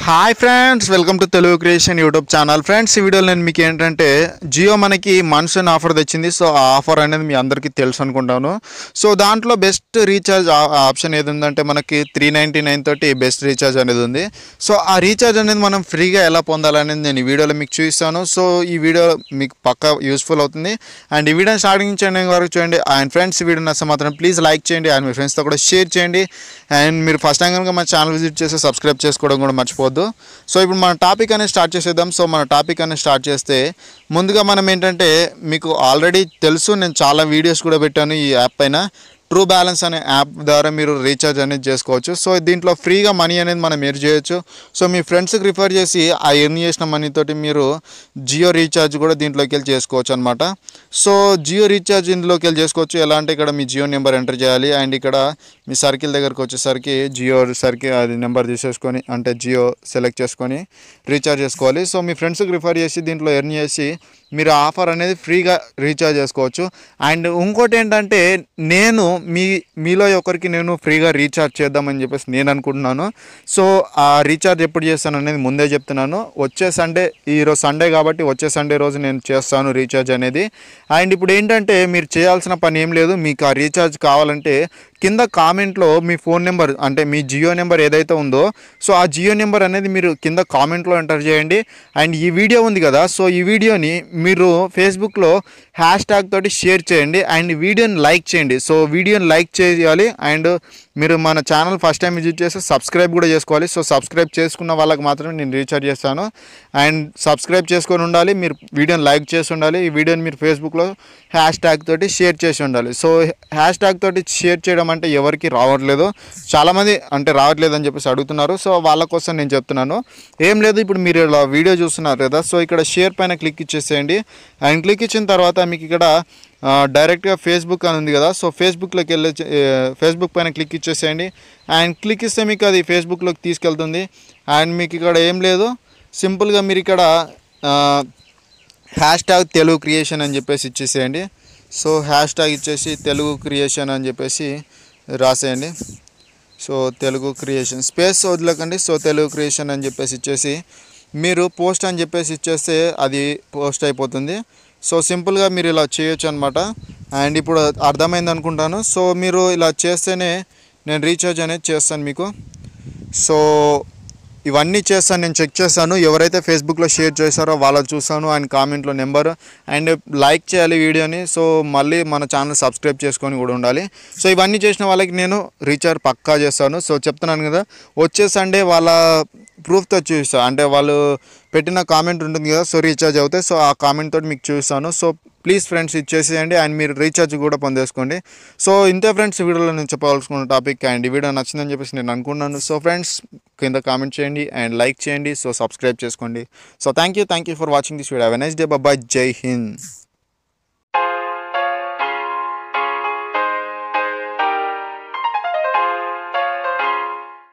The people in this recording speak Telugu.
Hi friends, welcome to Telugu creation YouTube channel. Friends, ఈ వీడియోలో నేను మీకు ఏంటంటే జియో మనకి మాన్సూన్ ఆఫర్ తెచ్చింది. సో ఆ ఆఫర్ అనేది మీ అందరికీ తెలుసు అనుకుంటాను. సో దాంట్లో బెస్ట్ రీఛార్జ్ ఆప్షన్ ఏది ఉందంటే మనకి 399 తోటి బెస్ట్ రీఛార్జ్ అనేది ఉంది. సో ఆ రీఛార్జ్ అనేది మనం ఫ్రీగా ఎలా పొందాలనేది నేను ఈ వీడియోలో మీకు చూపిస్తాను. సో ఈ వీడియో మీకు పక్కా యూస్ఫుల్ అవుతుంది. అండ్ ఈ వీడియో స్టార్టింగ్ నుంచి ఎండింగ్ వరకు చూడండి. అండ్ ఫ్రెండ్స్, ఈ వీడియో నచ్చితే మాత్రం ప్లీజ్ లైక్ చేయండి అండ్ మీ ఫ్రెండ్స్తో కూడా షేర్ చేయండి. అండ్ మీరు ఫస్ట్ టైం కనుక మా ఛానల్ విజిట్ చేసి సబ్స్క్రైబ్ చేసుకోవడం కూడా మర్చిపోవద్దు. సో ఇప్పుడు మన టాపిక్ అనేది స్టార్ట్ చేసేద్దాం. సో మన టాపిక్ అనేది స్టార్ట్ చేస్తే ముందుగా మనం ఏంటంటే మీకు ఆల్రెడీ తెలుసు, నేను చాలా వీడియోస్ కూడా పెట్టాను ఈ యాప్ పైన. ట్రూ బ్యాలెన్స్ అనే యాప్ ద్వారా మీరు రీఛార్జ్ అనేది చేసుకోవచ్చు. సో దీంట్లో ఫ్రీగా మనీ అనేది మనం ఎర్న్ చేయొచ్చు. సో మీ ఫ్రెండ్స్కి రిఫర్ చేసి ఆ ఎర్న్ చేసిన మనీతోటి మీరు జియో రీఛార్జ్ కూడా దీంట్లోకి వెళ్ళి చేసుకోవచ్చు అనమాట. సో జియో రీఛార్జ్ ఇందులోకి వెళ్ళి చేసుకోవచ్చు. ఎలా అంటే ఇక్కడ మీ జియో నెంబర్ ఎంటర్ చేయాలి. అండ్ ఇక్కడ మీ సర్కిల్ దగ్గరకు వచ్చేసరికి జియో సర్కిల్ అది నెంబర్ తీసేసుకొని అంటే జియో సెలెక్ట్ చేసుకొని రీఛార్జ్ చేసుకోవాలి. సో మీ ఫ్రెండ్స్కి రిఫర్ చేసి దీంట్లో ఎర్న్ చేసి మీరు ఆఫర్ అనేది ఫ్రీగా రీఛార్జ్ చేసుకోవచ్చు. అండ్ ఇంకోటి ఏంటంటే మీలో ఒకరికి నేను ఫ్రీగా రీఛార్జ్ చేద్దామని చెప్పేసి నేను అనుకుంటున్నాను. సో ఆ రీఛార్జ్ ఎప్పుడు చేస్తాను అనేది ముందే చెప్తున్నాను. వచ్చే సండే, ఈరోజు సండే కాబట్టి వచ్చే సండే రోజు నేను చేస్తాను రీఛార్జ్ అనేది. అండ్ ఇప్పుడు ఏంటంటే మీరు చేయాల్సిన పని ఏం లేదు. మీకు ఆ రీఛార్జ్ కావాలంటే కింద కామెంట్లో మీ ఫోన్ నెంబర్ అంటే మీ జియో నెంబర్ ఏదైతే ఉందో సో ఆ జియో నెంబర్ అనేది మీరు కింద కామెంట్లో ఎంటర్ చేయండి. అండ్ ఈ వీడియో ఉంది కదా, సో ఈ వీడియోని మీరు ఫేస్బుక్లో హ్యాష్ ట్యాగ్ తోటి షేర్ చేయండి అండ్ వీడియోని లైక్ చేయండి. సో వీడియోని లైక్ చేయాలి. అండ్ మీరు మన ఛానల్ ఫస్ట్ టైం విజిట్ చేస్తే సబ్స్క్రైబ్ కూడా చేసుకోవాలి. సో సబ్స్క్రైబ్ చేసుకున్న వాళ్ళకి మాత్రమే నేను రీఛార్జ్ చేస్తాను. అండ్ సబ్స్క్రైబ్ చేసుకొని ఉండాలి, మీరు వీడియోని లైక్ చేసి ఉండాలి. ఈ వీడియోని మీరు ఫేస్బుక్లో హ్యాష్ ట్యాగ్ తోటి షేర్ చేసి ఉండాలి. సో హ్యాష్ ట్యాగ్ తోటి షేర్ చేయడం అంటే ఎవరికి రావట్లేదు, చాలామంది అంటే రావట్లేదు అని చెప్పేసి అడుగుతున్నారు. సో వాళ్ళ కోసం నేను చెప్తున్నాను. ఏం లేదు, ఇప్పుడు మీరు ఇలా వీడియో చూస్తున్నారు కదా, సో ఇక్కడ షేర్ పైన క్లిక్ ఇచ్చేసేయండి. అండ్ క్లిక్ ఇచ్చిన తర్వాత మీకు ఇక్కడ డైరెక్ట్గా ఫేస్బుక్ అని ఉంది కదా, సో ఫేస్బుక్లోకి వెళ్ళి ఫేస్బుక్ పైన క్లిక్ ఇచ్చేసేయండి. అండ్ క్లిక్ ఇస్తే మీకు అది ఫేస్బుక్లోకి తీసుకెళ్తుంది. అండ్ మీకు ఇక్కడ ఏం లేదు, సింపుల్గా మీరు ఇక్కడ హ్యాష్ ట్యాగ్ తెలుగు క్రియేషన్ అని చెప్పేసి ఇచ్చేసేయండి. సో హ్యాష్ ట్యాగ్ ఇచ్చేసి తెలుగు క్రియేషన్ అని చెప్పేసి రాసేయండి. సో తెలుగు క్రియేషన్ స్పేస్ వదలకండి. సో తెలుగు క్రియేషన్ అని చెప్పేసి ఇచ్చేసి మీరు పోస్ట్ అని చెప్పేసి ఇచ్చేస్తే అది పోస్ట్ అయిపోతుంది. సో సింపుల్గా మీరు ఇలా చేయొచ్చు అనమాట. అండ్ ఇప్పుడు అర్థమైంది అనుకుంటాను. సో మీరు ఇలా చేస్తేనే నేను రీఛార్జ్ అనేది చేస్తాను మీకు. సో ఇవన్నీ చేస్తాను, నేను చెక్ చేస్తాను. ఎవరైతే ఫేస్బుక్లో షేర్ చేశారో వాళ్ళని చూస్తాను. అండ్ కామెంట్లో నెంబర్ అండ్ లైక్ చేయాలి వీడియోని. సో మళ్ళీ మన ఛానల్ సబ్స్క్రైబ్ చేసుకొని కూడా ఉండాలి. సో ఇవన్నీ చేసిన వాళ్ళకి నేను రీఛార్జ్ పక్కా చేస్తాను. సో చెప్తున్నాను కదా, వచ్చే సండే వాళ్ళ ప్రూఫ్తో చూపిస్తాను. అంటే వాళ్ళు పెట్టిన కామెంట్ ఉంటుంది కదా, సో రీఛార్జ్ అవుతాయి. సో ఆ కామెంట్ తోటి మీకు చూపిస్తాను. సో ప్లీజ్ ఫ్రెండ్స్ ఇచ్చేసేయండి అండ్ మీరు రీఛార్జ్ కూడా పొందేసుకోండి. సో ఇంతే ఫ్రెండ్స్, వీడియోలో నేను చెప్పాల్సుకున్న టాపిక్. అండ్ ఈ వీడియో నచ్చిందని చెప్పేసి నేను అనుకున్నాను. సో ఫ్రెండ్స్, కింద కామెంట్ చేయండి అండ్ లైక్ చేయండి. సో సబ్స్క్రైబ్ చేసుకోండి. So thank you for watching this video. Have a nice day. Bye. జై హింద్.